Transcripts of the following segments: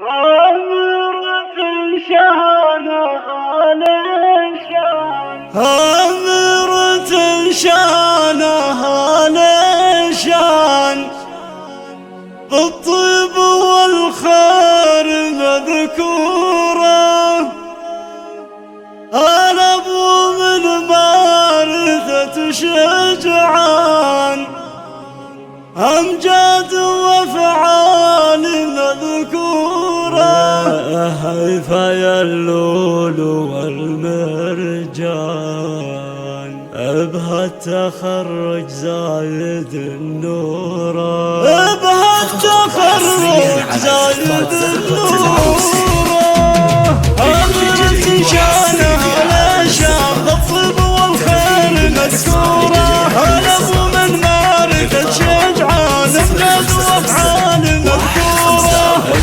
عامرة شانها للشان، عامرة شانها للشان، بالطيب والخير مذكورة. أنا أبو من مارثة شجعان، أمجاد وأفعال مذكورة. هيفا اللول والمرجان، بها التخرج زايد النورة، بها التخرج زايد النورة. عامرة شانها للشان، بالطيب والخير مذكورة. أنا أبو من مارثة شجعان، أمجاد وأفعال مذكورة.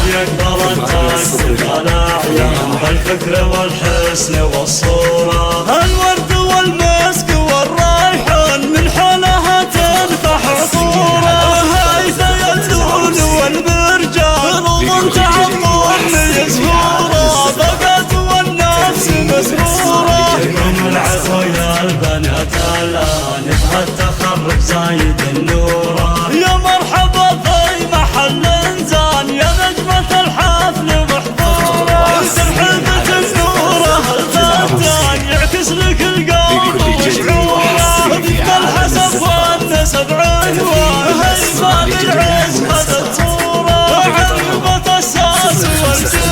يقدر التكتب على أعيان بالفكر والحسن والصورة. الورد والمسك والريحان من حولها تنفح عطورة. هيثا اللول والمرجان ظل تعظم يزهورة. بقت والنفس مسرورة. يوم العفو يا البنات الآن، بها التخرج زايد النورة. يا مرحبا في محل انزان، يا نجمة الحفل محظورة. ترحبة النورة الفتان، يعكس لك القوم وشعوره. ضد الحسب والنسب عنوان، هيبة بالعز خذت صورة. عربة الساس والجنان،